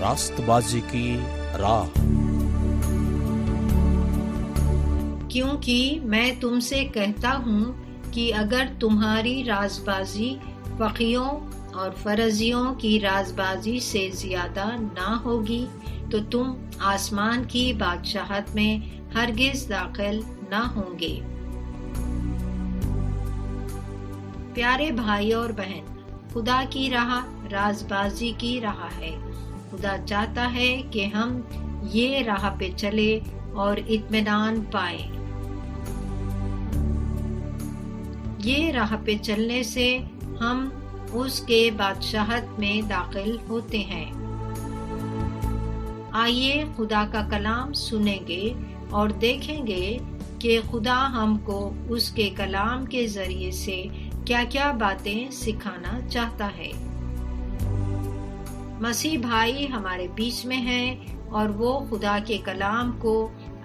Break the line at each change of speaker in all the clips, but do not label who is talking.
راست بازی کی راہ۔
کیونکہ میں تم سے کہتا ہوں کہ اگر تمہاری راز بازی فقیوں اور فرزیوں کی راز بازی سے زیادہ نہ ہوگی تو تم آسمان کی بادشاہت میں ہرگز داخل نہ ہوں گے۔ پیارے بھائی اور بہن، خدا کی راہ راز بازی کی راہ ہے۔ خدا چاہتا ہے کہ ہم یہ راہ پہ چلے اور اطمینان پائیں۔ یہ راہ پہ چلنے سے ہم اس کے بادشاہت میں داخل ہوتے ہیں۔ آئیے خدا کا کلام سنیں گے اور دیکھیں گے کہ خدا ہم کو اس کے کلام کے ذریعے سے کیا کیا باتیں سکھانا چاہتا ہے۔ مسیح بھائی ہمارے بیچ میں ہیں اور وہ خدا کے کلام کو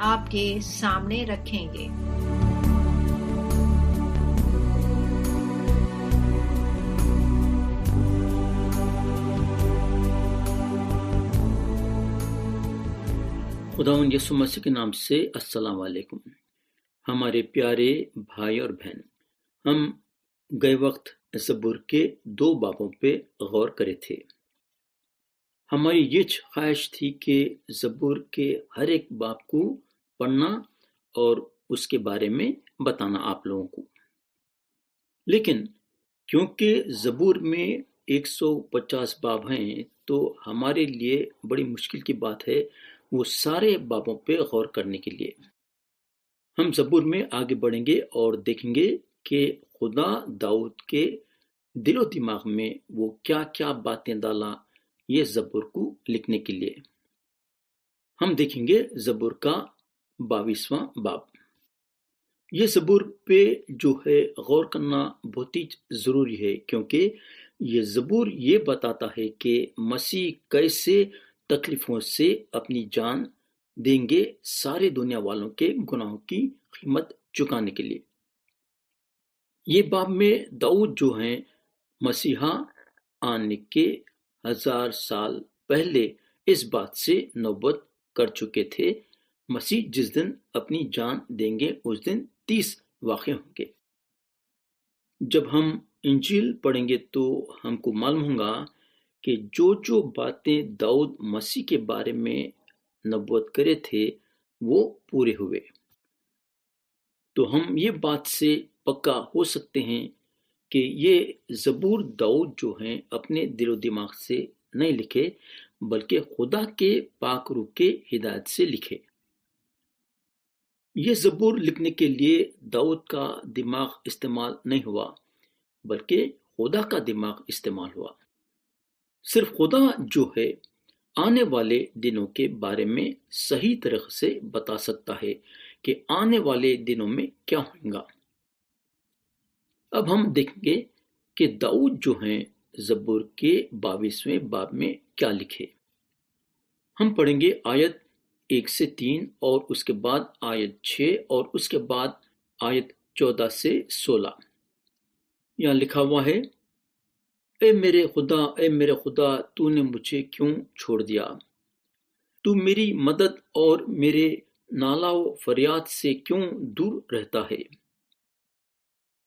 آپ کے سامنے رکھیں گے۔
خداوند یسوع مسیح کے نام سے السلام علیکم۔ ہمارے پیارے بھائی اور بہن، ہم گئے وقت زبور کے 2 بابوں پہ غور کرے تھے۔ ہماری یہ خواہش تھی کہ زبور کے ہر ایک باب کو پڑھنا اور اس کے بارے میں بتانا آپ لوگوں کو، لیکن کیونکہ زبور میں 150 باب ہیں تو ہمارے لیے بڑی مشکل کی بات ہے وہ سارے بابوں پہ غور کرنے کے لیے۔ ہم زبور میں آگے بڑھیں گے اور دیکھیں گے کہ خدا داؤد کے دل و دماغ میں وہ کیا کیا باتیں ڈالا یہ زبور کو لکھنے کے لیے۔ ہم دیکھیں گے زبور کا 22واں باب۔ یہ زبور پہ جو ہے غور کرنا بہت ہی ضروری ہے، کیونکہ یہ زبور یہ بتاتا ہے کہ مسیح کیسے تکلیفوں سے اپنی جان دیں گے سارے دنیا والوں کے گناہوں کی قیمت چکانے کے لیے۔ یہ باب میں داؤد جو ہیں مسیحا آنے کے 1000 سال پہلے اس بات سے نبوت کر چکے تھے، مسیح جس دن اپنی جان دیں گے اس دن 30 واقع ہوں گے۔ جب ہم انجیل پڑھیں گے تو ہم کو معلوم ہوگا کہ جو باتیں داؤد مسیح کے بارے میں نبوت کرے تھے وہ پورے ہوئے۔ تو ہم یہ بات سے پکا ہو سکتے ہیں کہ یہ زبور داؤد جو ہیں اپنے دل و دماغ سے نہیں لکھے بلکہ خدا کے پاک روح کے ہدایت سے لکھے۔ یہ زبور لکھنے کے لیے داؤد کا دماغ استعمال نہیں ہوا بلکہ خدا کا دماغ استعمال ہوا۔ صرف خدا جو ہے آنے والے دنوں کے بارے میں صحیح طریقے سے بتا سکتا ہے کہ آنے والے دنوں میں کیا ہوگا۔ اب ہم دیکھیں گے کہ داؤد جو ہیں زبور کے 22ویں باب میں کیا لکھے۔ ہم پڑھیں گے آیت 1 سے 3 اور اس کے بعد آیت 6 اور اس کے بعد آیت 14 سے 16۔ یہاں لکھا ہوا ہے، اے میرے خدا تو نے مجھے کیوں چھوڑ دیا؟ تو میری مدد اور میرے نالہ و فریاد سے کیوں دور رہتا ہے؟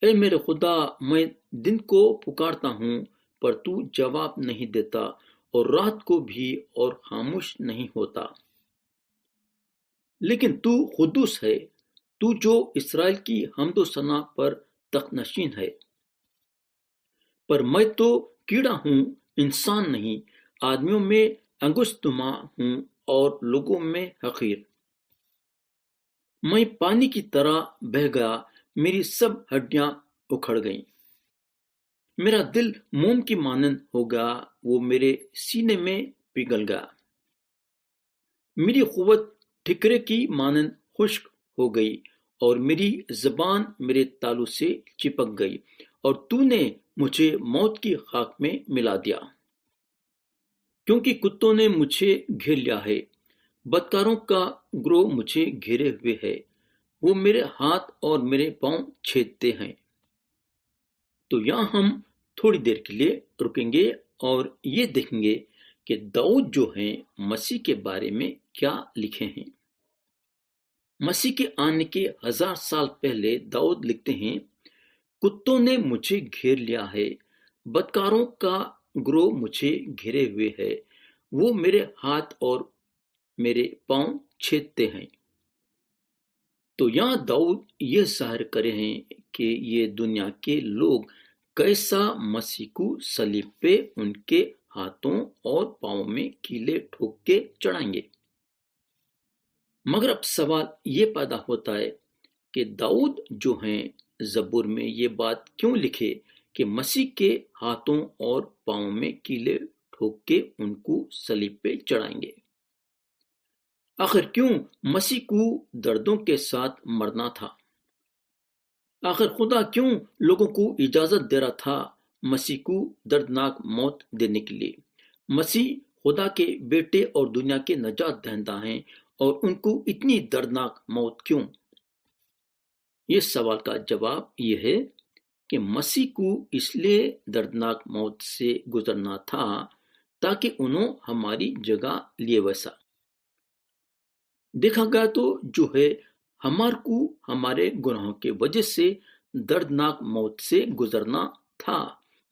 اے میرے خدا، میں دن کو پکارتا ہوں پر تو جواب نہیں دیتا اور رات کو بھی اور خاموش نہیں ہوتا۔ لیکن تو قدوس ہے، تو جو اسرائیل کی حمد و ثنا پر تخت نشین ہے۔ پر میں تو کیڑا ہوں، انسان نہیں، آدمیوں میں انگشت نما ہوں اور لوگوں میں حقیر۔ میں پانی کی طرح بہہ گیا، میری سب ہڈیاں اکھڑ گئیں۔ میرا دل موم کی مانند ہو گیا، وہ میرے سینے میں پگھل گیا۔ میری قوت ٹھکرے کی مانند خشک ہو گئی اور میری زبان میرے تالو سے چپک گئی، اور تو نے مجھے موت کی خاک میں ملا دیا۔ کیونکہ کتوں نے مجھے گھیر لیا ہے، بدکاروں کا گروہ مجھے گھیرے ہوئے ہے، وہ میرے ہاتھ اور میرے پاؤں چھیدتے ہیں۔ تو یہاں ہم تھوڑی دیر کے لیے رکیں گے اور یہ دیکھیں گے کہ داؤد جو ہیں مسیح کے بارے میں کیا لکھے ہیں۔ مسیح کے آنے کے 1000 سال پہلے داؤد لکھتے ہیں، کتوں نے مجھے گھیر لیا ہے، بدکاروں کا گروہ مجھے گھیرے ہوئے ہے، وہ میرے ہاتھ اور میرے پاؤں چھیدتے ہیں۔ تو یہاں داؤد یہ ظاہر کرے ہیں کہ یہ دنیا کے لوگ کیسا مسیح کو صلیب پہ ان کے ہاتھوں اور پاؤں میں کیلے ٹھوک کے چڑھائیں گے۔ مگر اب سوال یہ پیدا ہوتا ہے کہ داؤد جو ہیں زبور میں یہ بات کیوں لکھے کہ مسیح کے ہاتھوں اور پاؤں میں کیلے ٹھوک کے ان کو صلیب پہ چڑھائیں گے؟ آخر کیوں مسیح کو دردوں کے ساتھ مرنا تھا؟ آخر خدا کیوں لوگوں کو اجازت دے رہا تھا مسیح کو دردناک موت دینے کے لیے؟ مسیح خدا کے بیٹے اور دنیا کے نجات دہندہ ہیں، اور ان کو اتنی دردناک موت کیوں؟ یہ سوال کا جواب یہ ہے کہ مسیح کو اس لیے دردناک موت سے گزرنا تھا تاکہ انہوں ہماری جگہ لیے ویسا۔ دیکھا گیا تو جو ہے ہمار کو ہمارے گناہوں کے وجہ سے دردناک موت سے گزرنا تھا،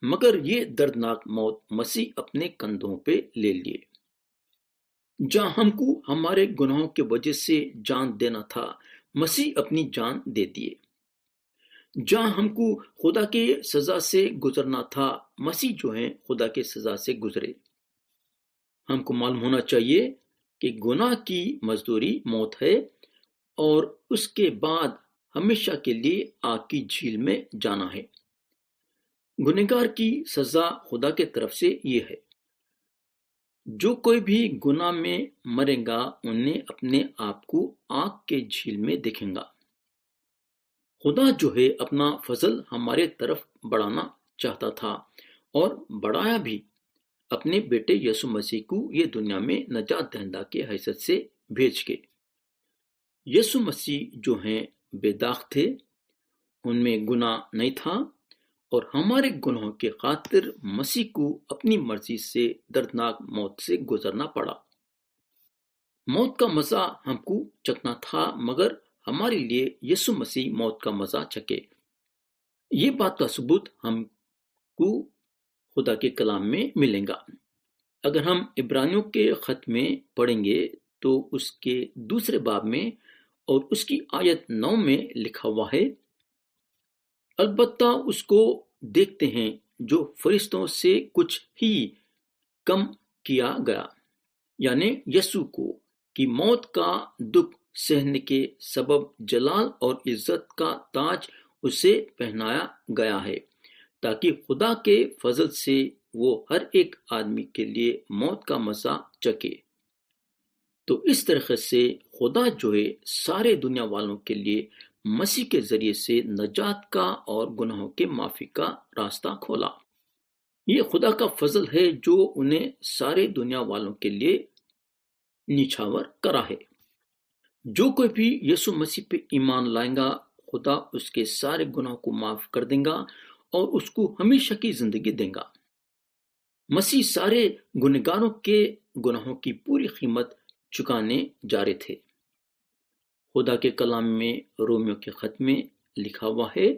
مگر یہ دردناک موت مسیح اپنے کندھوں پہ لے لیے۔ جہاں ہم کو ہمارے گناہوں کے وجہ سے جان دینا تھا، مسیح اپنی جان دے دیے۔ جہاں ہم کو خدا کے سزا سے گزرنا تھا، مسیح جو ہیں خدا کے سزا سے گزرے۔ ہم کو معلوم ہونا چاہیے کہ گناہ کی مزدوری موت ہے، اور اس کے بعد ہمیشہ کے لیے آگ کی جھیل میں جانا ہے۔ گنہگار کی سزا خدا کے طرف سے یہ ہے۔ جو کوئی بھی گناہ میں مرے گا انہیں اپنے آپ کو آگ کے جھیل میں دیکھیں گا۔ خدا جو ہے اپنا فضل ہمارے طرف بڑھانا چاہتا تھا، اور بڑھایا بھی اپنے بیٹے یسوع مسیح کو یہ دنیا میں نجات دہندہ کے حیثیت سے بھیج کے۔ یسوع مسیح جو ہیں بے داغ تھے، ان میں گناہ نہیں تھا، اور ہمارے گناہوں کے خاطر مسیح کو اپنی مرضی سے دردناک موت سے گزرنا پڑا۔ موت کا مزہ ہم کو چکھنا تھا، مگر ہمارے لیے یسوع مسیح موت کا مزہ چکے۔ یہ بات کا ثبوت ہم کو خدا کے کلام میں ملے گا۔ اگر ہم عبرانیوں کے خط میں پڑھیں گے تو اس کے 2 باب میں اور اس کی آیت 9 میں لکھا ہوا ہے، البتہ اس کو دیکھتے ہیں جو فرشتوں سے کچھ ہی کم کیا گیا، یعنی یسوع کو، کہ موت کا دکھ سہنے کے سبب جلال اور عزت کا تاج اسے پہنایا گیا ہے، تاکہ خدا کے فضل سے وہ ہر ایک آدمی کے لیے موت کا مزہ چکے۔ تو اس طریقے سے خدا جو ہے سارے دنیا والوں کے لیے مسیح کے ذریعے سے نجات کا اور گناہوں کے معافی کا راستہ کھولا۔ یہ خدا کا فضل ہے جو انہیں سارے دنیا والوں کے لیے نچھاور کرا ہے۔ جو کوئی بھی یسوع مسیح پہ ایمان لائے گا، خدا اس کے سارے گناہوں کو معاف کر دے گا اور اس کو ہمیشہ کی زندگی دے گا۔ مسیح سارے گنہگاروں کے گناہوں کی پوری قیمت چکانے جا رہے تھے۔ خدا کے کلام میں رومیو کے خط میں لکھا ہوا ہے،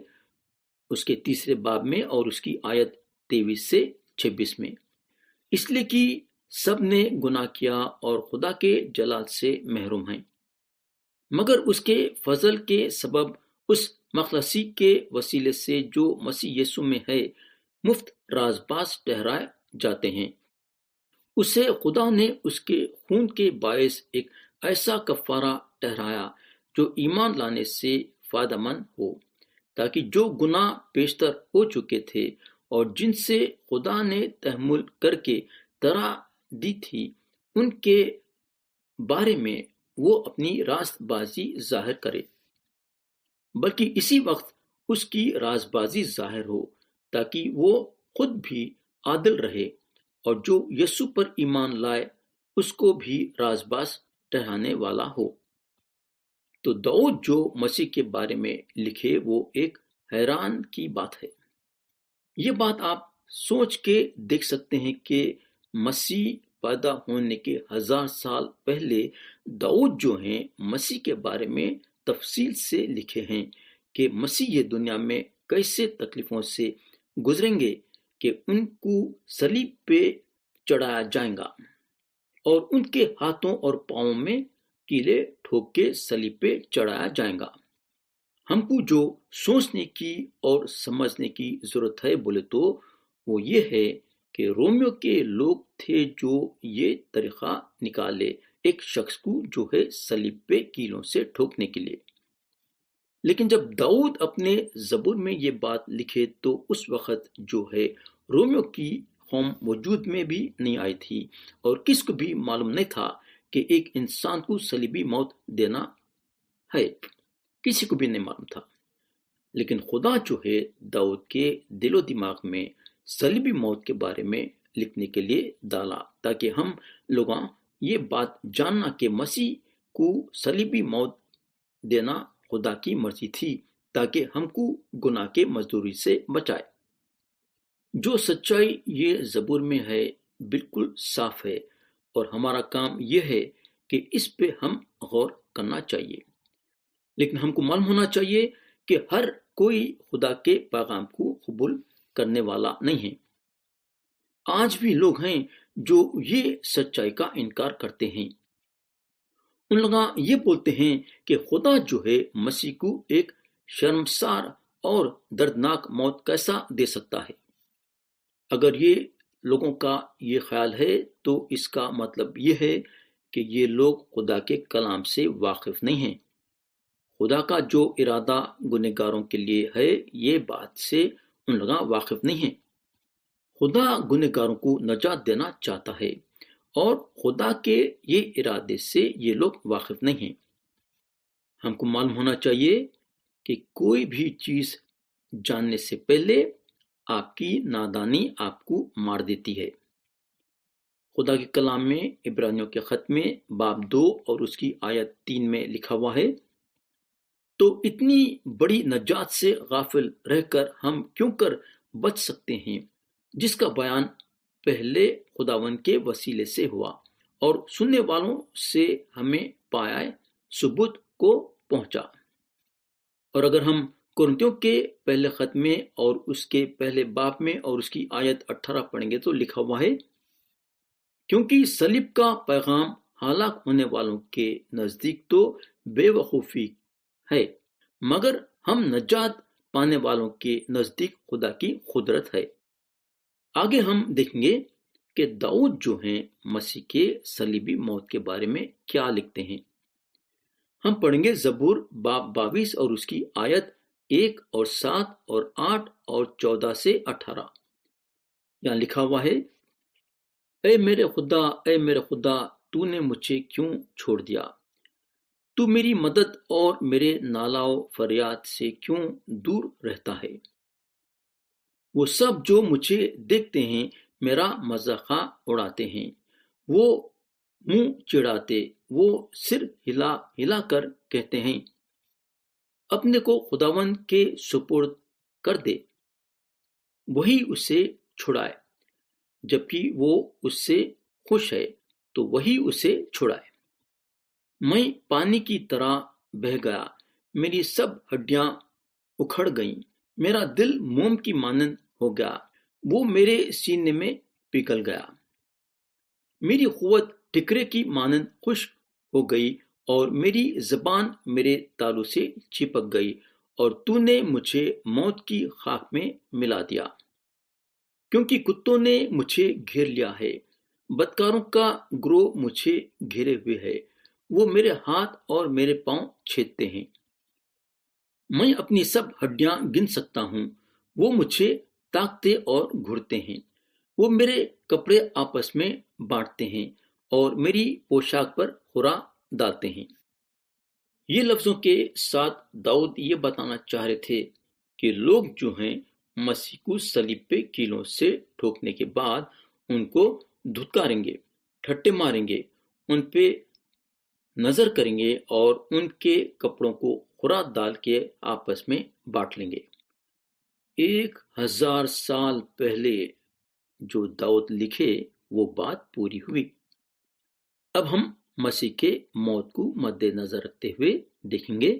اس کے 3 باب میں اور اس کی آیت 23 سے 26 میں، اس لیے کہ سب نے گناہ کیا اور خدا کے جلال سے محروم ہیں، مگر اس کے فضل کے سبب اس مخلصی کے وسیلے سے جو مسیح یسوع میں ہے مفت راز باز ٹھہرائے جاتے ہیں۔ اسے خدا نے اس کے خون کے باعث ایک ایسا کفارہ ٹھہرایا جو ایمان لانے سے فائدہ مند ہو، تاکہ جو گناہ پیشتر ہو چکے تھے اور جن سے خدا نے تحمل کر کے طرح دی تھی، ان کے بارے میں وہ اپنی راست بازی ظاہر کرے، بلکہ اسی وقت اس کی راست بازی ظاہر ہو تاکہ وہ خود بھی عادل رہے اور جو یسوع پر ایمان لائے اس کو بھی راست باز ٹھہرانے والا ہو۔ تو داؤد جو مسیح کے بارے میں لکھے وہ ایک حیران کی بات ہے۔ یہ بات آپ سوچ کے دیکھ سکتے ہیں کہ مسیح پیدا ہونے کے 1000 سال پہلے داؤد جو ہیں مسیح کے بارے میں تفصیل سے لکھے ہیں کہ مسیح یہ دنیا میں کیسے تکلیفوں سے گزریں گے کہ ان کو صلیب پہ چڑھایا جائے گا اور ان کے ہاتھوں اور پاؤں میں کیلے ٹھوک کے صلیب پہ چڑھایا جائے گا۔ ہم کو جو سوچنے کی اور سمجھنے کی ضرورت ہے بولے تو وہ یہ ہے کہ رومیو کے لوگ تھے جو یہ طریقہ نکالے ایک شخص کو جو ہے صلیب پہ کیلوں سے ٹھوکنے کے لیے۔ لیکن جب داؤد اپنے زبور میں یہ بات لکھے تو اس وقت جو ہے رومیو کی قوم وجود میں بھی نہیں آئی تھی اور کس کو بھی معلوم نہیں تھا کہ ایک انسان کو صلیبی موت دینا ہے، کسی کو بھی نہیں معلوم تھا۔ لیکن خدا جو ہے داؤد کے دل و دماغ میں صلیبی موت کے بارے میں لکھنے کے لیے ڈالا تاکہ ہم لوگاں یہ بات جاننا کہ مسیح کو صلیبی موت دینا خدا کی مرضی تھی تاکہ ہم کو گناہ کے مزدوری سے بچائے۔ جو سچائی یہ زبور میں ہے بالکل صاف ہے اور ہمارا کام یہ ہے کہ اس پہ ہم غور کرنا چاہیے۔ لیکن ہم کو معلوم ہونا چاہیے کہ ہر کوئی خدا کے پیغام کو قبول کرنے والا نہیں ہے۔ آج بھی لوگ ہیں جو یہ سچائی کا انکار کرتے ہیں۔ ان لوگ یہ بولتے ہیں کہ خدا جو ہے مسیح کو ایک شرمسار اور دردناک موت کیسا دے سکتا ہے۔ اگر یہ لوگوں کا یہ خیال ہے تو اس کا مطلب یہ ہے کہ یہ لوگ خدا کے کلام سے واقف نہیں ہیں۔ خدا کا جو ارادہ گنہگاروں کے لیے ہے یہ بات سے ان لوگ واقف نہیں ہیں۔ خدا گنہگاروں کو نجات دینا چاہتا ہے اور خدا کے یہ ارادے سے یہ لوگ واقف نہیں ہیں۔ ہم کو معلوم ہونا چاہیے کہ کوئی بھی چیز جاننے سے پہلے آپ کی نادانی آپ کو مار دیتی ہے۔ خدا کے کلام میں عبرانیوں کے خط میں باب 2 اور اس کی آیت 3 میں لکھا ہوا ہے، تو اتنی بڑی نجات سے غافل رہ کر ہم کیوں کر بچ سکتے ہیں جس کا بیان پہلے خداوند کے وسیلے سے ہوا اور سننے والوں سے ہمیں پایا ثبوت کو پہنچا۔ اور اگر ہم کرنتیوں کے پہلے خط میں اور اس کے پہلے باب میں اور اس کی آیت 18 پڑھیں گے تو لکھا ہوا ہے، کیونکہ صلیب کا پیغام ہلاک ہونے والوں کے نزدیک تو بے وقوفی ہے، مگر ہم نجات پانے والوں کے نزدیک خدا کی قدرت ہے۔ آگے ہم دیکھیں گے کہ داؤد جو ہیں مسیح کے صلیبی موت کے بارے میں کیا لکھتے ہیں۔ ہم پڑھیں گے زبور باب 22 اور اس کی آیت 1 اور 7 اور 8 اور 14 سے 18۔ یہاں لکھا ہوا ہے، اے میرے خدا تو نے مجھے کیوں چھوڑ دیا؟ تو میری مدد اور میرے نالا و فریاد سے کیوں دور رہتا ہے؟ وہ سب جو مجھے دیکھتے ہیں میرا مذاق اڑاتے ہیں، وہ منہ چڑھاتے، وہ سر ہلا ہلا کر کہتے ہیں، اپنے کو خداوند کے سپرد کر دے، وہی اسے چھڑائے۔ جبکہ وہ اس سے خوش ہے تو وہی اسے چھڑائے۔ میں پانی کی طرح بہہ گیا، میری سب ہڈیاں اکھڑ گئیں، میرا دل موم کی مانند ہو گیا، وہ میرے سینے میں پگھل گیا۔ میری قوت ٹکرے کی مانند خشک ہو گئی اور میری زبان میرے تالو سے چپک گئی، اور تو نے مجھے موت کی خاک میں ملا دیا۔ کیونکہ کتوں نے مجھے گھیر لیا ہے، بدکاروں کا گروہ مجھے گھیرے ہوئے ہے، وہ میرے ہاتھ اور میرے پاؤں چھیدتے ہیں۔ میں اپنی سب ہڈیاں گن سکتا ہوں، وہ مجھے تاکتے اور گھرتے ہیں، وہ میرے کپڑے آپس میں بانٹتے ہیں اور میری پوشاک پر خورا ڈالتے ہیں۔ یہ لفظوں کے ساتھ داؤد یہ بتانا چاہ رہے تھے کہ لوگ جو ہیں مسیح کو صلیب پہ کیلوں سے ٹھوکنے کے بعد ان کو دھتکاریں گے، ٹھٹے ماریں گے، ان پہ نظر کریں گے اور ان کے کپڑوں کو خورا ڈال کے آپس میں بانٹ لیں گے۔ 1000 سال پہلے جو داؤد لکھے وہ بات پوری ہوئی۔ اب ہم مسیح کے موت کو مد نظر رکھتے ہوئے دیکھیں گے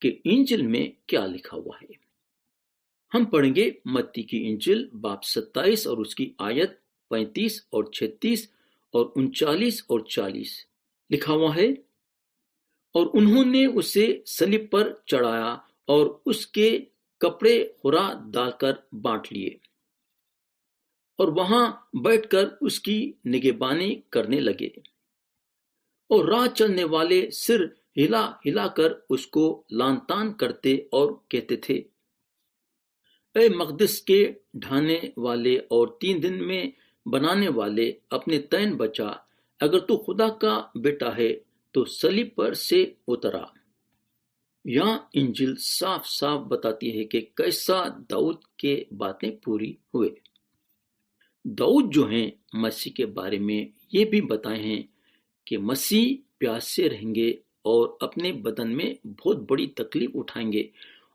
کہ انجیل میں کیا لکھا ہوا ہے۔ ہم پڑھیں گے متی کی انجیل باب 27 اور اس کی آیت 35 اور 36 اور 39 اور 40۔ لکھا ہوا ہے، اور انہوں نے اسے صلیب پر چڑھایا اور اس کے کپڑے خورا ڈال کر بانٹ لیے، اور وہاں بیٹھ کر اس کی نگہبانی کرنے لگے، اور راہ چلنے والے سر ہلا ہلا کر اس کو لان تان کرتے اور کہتے تھے، اے مقدس کے ڈھانے والے اور 3 دن میں بنانے والے، اپنے تین بچا، اگر تو خدا کا بیٹا ہے تو صلیب پر سے اترا۔ یہاں انجیل صاف صاف بتاتی ہے کہ کیسا داؤد کے باتیں پوری ہوئے۔ داؤد جو ہیں مسیح کے بارے میں یہ بھی بتائے ہیں کہ مسیح پیاسے رہیں گے اور اپنے بدن میں بہت بڑی تکلیف اٹھائیں گے،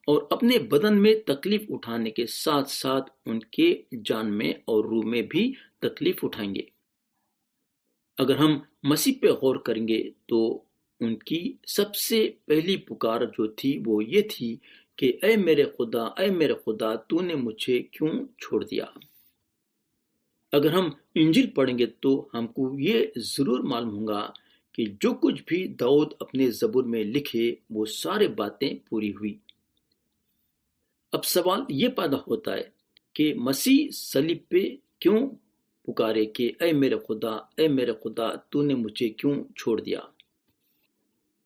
اور اپنے بدن میں تکلیف اٹھانے کے ساتھ ساتھ ان کے جان میں اور روح میں بھی تکلیف اٹھائیں گے۔ اگر ہم مسیح پہ غور کریں گے تو ان کی سب سے پہلی پکار جو تھی وہ یہ تھی کہ اے میرے خدا تو نے مجھے کیوں چھوڑ دیا۔ اگر ہم انجیل پڑھیں گے تو ہم کو یہ ضرور معلوم ہوگا کہ جو کچھ بھی داؤد اپنے زبور میں لکھے وہ سارے باتیں پوری ہوئی۔ اب سوال یہ پیدا ہوتا ہے کہ مسیح صلیب پہ کیوں پکارے کہ اے میرے خدا تو نے مجھے کیوں چھوڑ دیا۔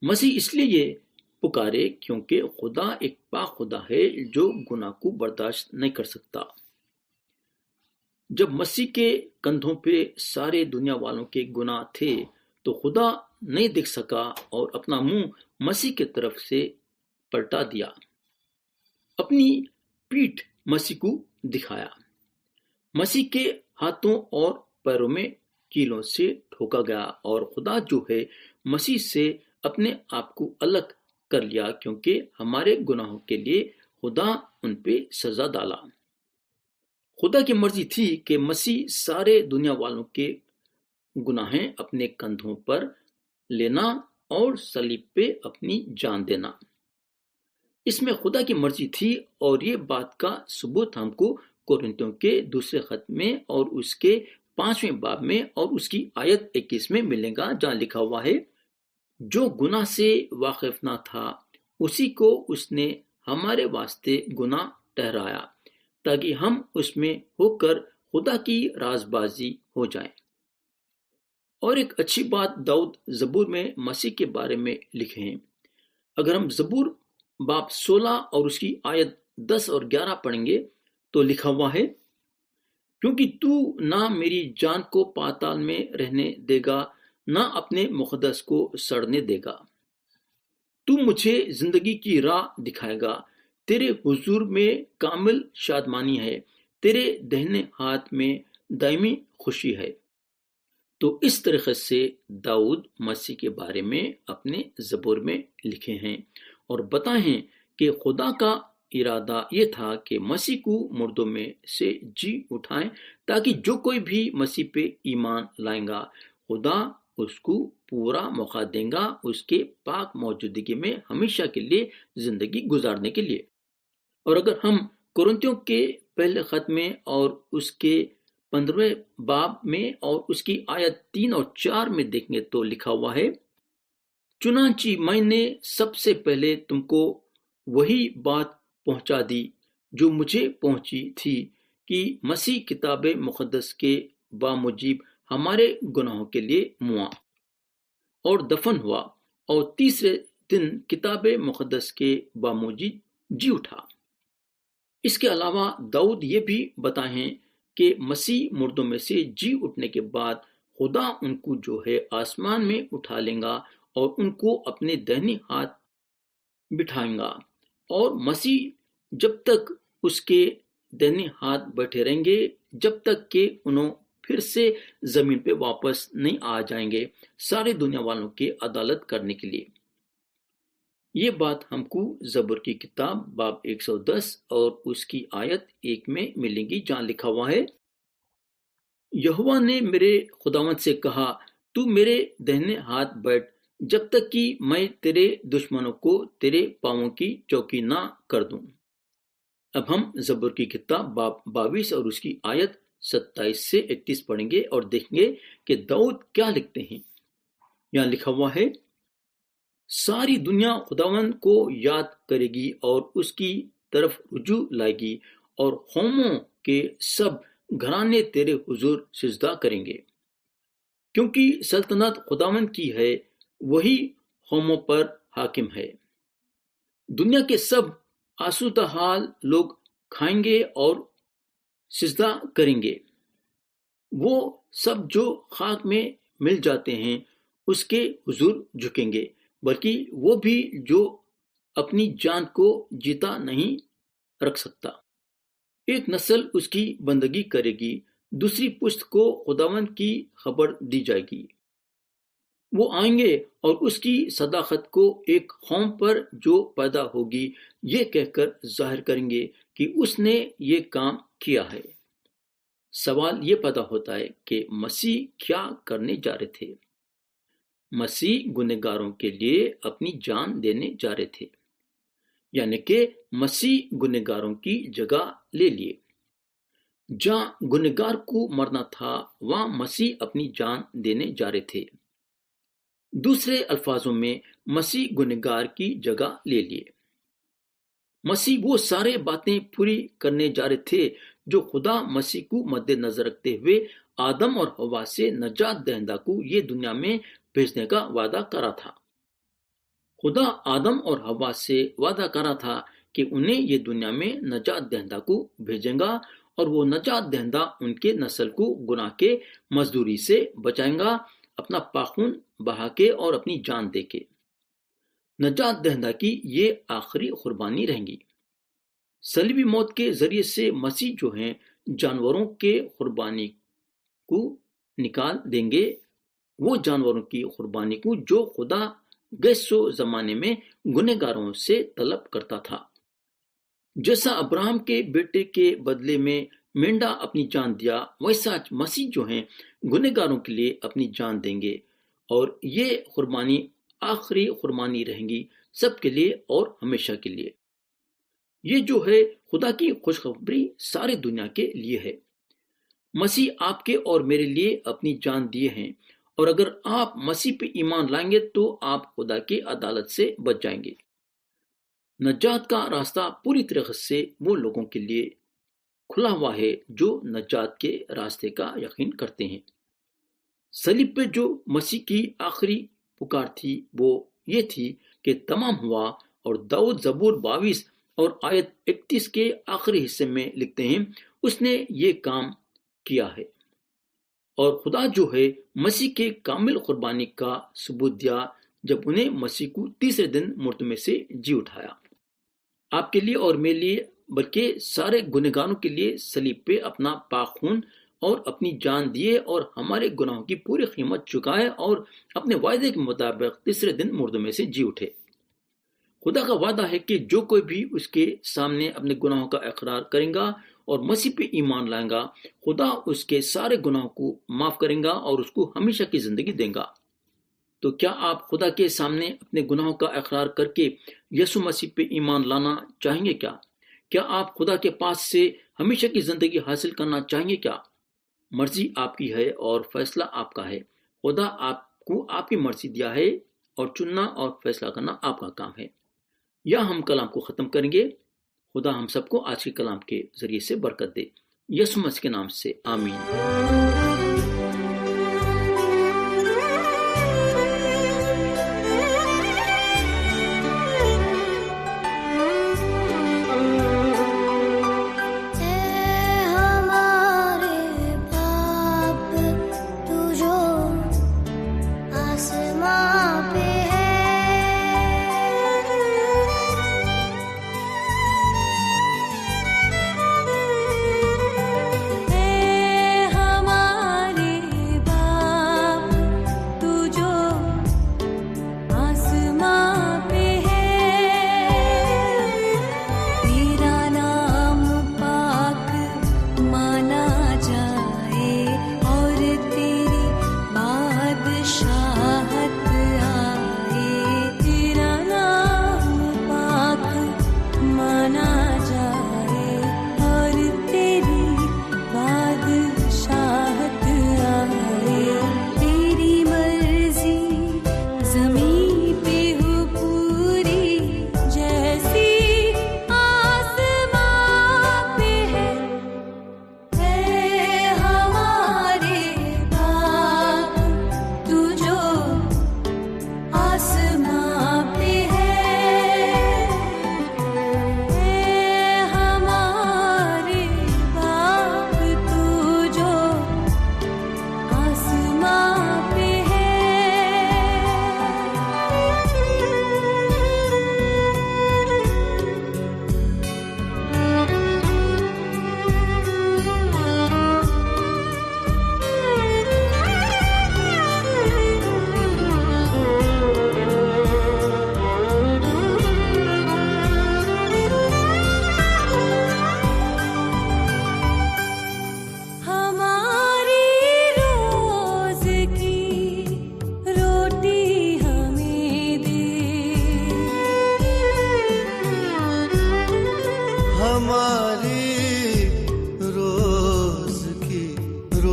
مسیح اس لیے یہ پکارے کیونکہ خدا ایک پاک خدا ہے جو گناہ کو برداشت نہیں کر سکتا۔ جب مسیح کے کندھوں پہ سارے دنیا والوں کے گناہ تھے تو خدا نہیں دیکھ سکا اور اپنا منہ مسیح کی طرف سے پلٹا دیا، اپنی پیٹھ مسیح کو دکھایا۔ مسیح کے ہاتھوں اور پیروں میں کیلوں سے ٹھوکا گیا، اور خدا جو ہے مسیح سے اپنے آپ کو الگ کر لیا کیونکہ ہمارے گناہوں کے لیے خدا ان پہ سزا ڈالا۔ خدا کی مرضی تھی کہ مسیح سارے دنیا والوں کے گناہیں اپنے کندھوں پر لینا اور صلیب پہ اپنی جان دینا۔ اس میں خدا کی مرضی تھی، اور یہ بات کا ثبوت ہم کو کورنتھیوں کے دوسرے خط میں اور اس کے 5ویں باب میں اور اس کی آیت 21 میں ملے گا، جہاں لکھا ہوا ہے، جو گناہ سے واقف نہ تھا اسی کو اس نے ہمارے واسطے گناہ ٹھہرایا تاکہ ہم اس میں ہو کر خدا کی راز بازی ہو جائیں۔ اور ایک اچھی بات داؤد زبور میں مسیح کے بارے میں لکھے ہیں۔ اگر ہم زبور باب 16 اور اس کی آیت 10 اور 11 پڑھیں گے تو لکھا ہوا ہے، کیونکہ تو نہ میری جان کو پاتال میں رہنے دے گا، نہ اپنے مقدس کو سڑنے دے گا۔ تو مجھے زندگی کی راہ دکھائے گا، تیرے حضور میں کامل شادمانی ہے، تیرے دہنے ہاتھ میں دائمی خوشی ہے۔ تو اس طریقے سے داؤد مسیح کے بارے میں اپنے زبور میں لکھے ہیں اور بتائے ہیں کہ خدا کا ارادہ یہ تھا کہ مسیح کو مردوں میں سے جی اٹھائیں تاکہ جو کوئی بھی مسیح پہ ایمان لائیں گا خدا اس کو پورا موقع دے گا اس کے پاک موجودگی میں ہمیشہ کے لیے زندگی گزارنے کے لیے۔ اور اگر ہم کورنتھیوں کے پہلے خط میں اور اس کے 15ویں باب میں اور اس کی آیت 3 اور 4 میں دیکھیں گے تو لکھا ہوا ہے، چنانچہ میں نے سب سے پہلے تم کو وہی بات پہنچا دی جو مجھے پہنچی تھی کہ مسیح کتاب مقدس کے باموجب ہمارے گناہوں کے لیے موا اور دفن ہوا، اور تیسرے دن کتاب مقدس کے باموجب جی اٹھا۔ اس کے علاوہ داؤد یہ بھی بتائے ہیں کہ مسیح مردوں میں سے جی اٹھنے کے بعد خدا ان کو جو ہے آسمان میں اٹھا لیں گا اور ان کو اپنے دہنی ہاتھ بٹھائیں گا، اور مسیح جب تک اس کے دہنے ہاتھ بیٹھے رہیں گے جب تک کہ انہوں پھر سے زمین پہ واپس نہیں آ جائیں گے سارے دنیا والوں کی عدالت کرنے کے لیے۔ یہ بات ہم کو زبور کی کتاب باب 110 اور اس کی آیت 1 میں ملے گی، جہاں لکھا ہوا ہے، یہوہ نے میرے خداوند سے کہا، تو میرے دہنے ہاتھ بیٹھ جب تک کہ میں تیرے دشمنوں کو تیرے پاؤں کی چوکی نہ کر دوں۔ اب ہم زبور کی کتاب باب 22 اور اس کی آیت 27 سے 31 پڑھیں گے اور دیکھیں گے کہ داؤد کیا لکھتے ہیں۔ یہاں لکھا ہوا ہے، ساری دنیا خداوند کو یاد کرے گی اور اس کی طرف رجوع لائے گی، اور قوموں کے سب گھرانے تیرے حضور سجدہ کریں گے، کیونکہ سلطنت خداوند کی ہے، وہی قوموں پر حاکم ہے۔ دنیا کے سب آسودہ حال لوگ کھائیں گے اور سجدہ کریں گے، وہ سب جو خاک میں مل جاتے ہیں اس کے حضور جھکیں گے، بلکہ وہ بھی جو اپنی جان کو جیتا نہیں رکھ سکتا۔ ایک نسل اس کی بندگی کرے گی، دوسری پشت کو خداوند کی خبر دی جائے گی۔ وہ آئیں گے اور اس کی صداقت کو ایک قوم پر جو پیدا ہوگی یہ کہہ کر ظاہر کریں گے کہ اس نے یہ کام کیا ہے۔ سوال یہ پیدا ہوتا ہے کہ مسیح کیا کرنے جا رہے تھے؟ مسیح گنہگاروں کے لیے اپنی جان دینے جا رہے تھے، یعنی کہ مسیح گنہگاروں کی جگہ لے لیے۔ جہاں گنہگار کو مرنا تھا وہاں مسیح اپنی جان دینے جا رہے تھے۔ دوسرے الفاظوں میں مسیح گنہگار کی جگہ لے لیے۔ مسیح وہ سارے باتیں پوری کرنے جا رہے تھے جو خدا مسیح کو مد نظر رکھتے ہوئے آدم اور حوا سے نجات دہندہ کو یہ دنیا میں بھیجنے کا وعدہ کرا تھا۔ خدا آدم اور حوا سے وعدہ کرا تھا کہ انہیں یہ دنیا میں نجات دہندہ کو بھیجیں گا، اور وہ نجات دہندہ ان کے نسل کو گناہ کے مزدوری سے بچائیں گا، اپنا پاخون بہا کے اور اپنی جان دے کے۔ نجات دہندہ کی یہ آخری قربانی رہیں گی۔ صلیبی موت کے ذریعے سے مسیح جو ہیں جانوروں کے قربانی کو نکال دیں گے، وہ جانوروں کی قربانی کو جو خدا گیسو زمانے میں گنہگاروں سے طلب کرتا تھا۔ جیسا ابراہم کے بیٹے کے بدلے میں مینڈا اپنی جان دیا، ویسا مسیح جو ہیں گنہگاروں کے لیے اپنی جان دیں گے، اور یہ قربانی آخری قربانی رہیں گی سب کے لیے اور ہمیشہ کے لیے۔ یہ جو ہے خدا کی خوشخبری ساری دنیا کے لیے ہے۔ مسیح آپ کے اور میرے لیے اپنی جان دیے ہیں، اور اگر آپ مسیح پہ ایمان لائیں گے تو آپ خدا کی عدالت سے بچ جائیں گے۔ نجات کا راستہ پوری طرح سے وہ لوگوں کے لیے کھلا ہوا ہے جو نجات کے راستے کا یقین کرتے ہیں۔ صلیب پہ جو مسیح کی آخری پکار تھی وہ یہ تھی کہ تمام ہوا، اور داؤد زبور 22 اور آیت 31 کے آخری حصے میں لکھتے ہیں، اس نے یہ کام کیا ہے۔ اور خدا جو ہے مسیح کے کامل قربانی کا ثبوت دیا جب انہیں مسیح کو تیسرے دن مردوں میں سے جی اٹھایا۔ آپ کے لیے اور میرے لیے بلکہ سارے گنہگاروں کے لیے صلیب پہ اپنا پاک خون اور اپنی جان دیے، اور ہمارے گناہوں کی پوری قیمت چکائے، اور اپنے وعدے کے مطابق تیسرے دن مردوں میں سے جی اٹھے۔ خدا کا وعدہ ہے کہ جو کوئی بھی اس کے سامنے اپنے گناہوں کا اقرار کرے گا اور مسیح پہ ایمان لائے گا، خدا اس کے سارے گناہوں کو معاف کرے گا اور اس کو ہمیشہ کی زندگی دے گا۔ تو کیا آپ خدا کے سامنے اپنے گناہوں کا اقرار کر کے یسوع مسیح پہ ایمان لانا چاہیں گے کیا؟ کیا آپ خدا کے پاس سے ہمیشہ کی زندگی حاصل کرنا چاہیں گے کیا؟ مرضی آپ کی ہے اور فیصلہ آپ کا ہے۔ خدا آپ کو آپ کی مرضی دیا ہے، اور چننا اور فیصلہ کرنا آپ کا کام ہے۔ یا ہم کلام کو ختم کریں گے۔ خدا ہم سب کو آج کے کلام کے ذریعے سے برکت دے، یسوع مسیح کے نام سے آمین۔
ہمارے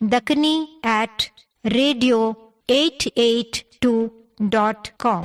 dakni@radio882.com।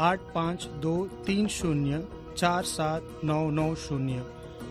8523047990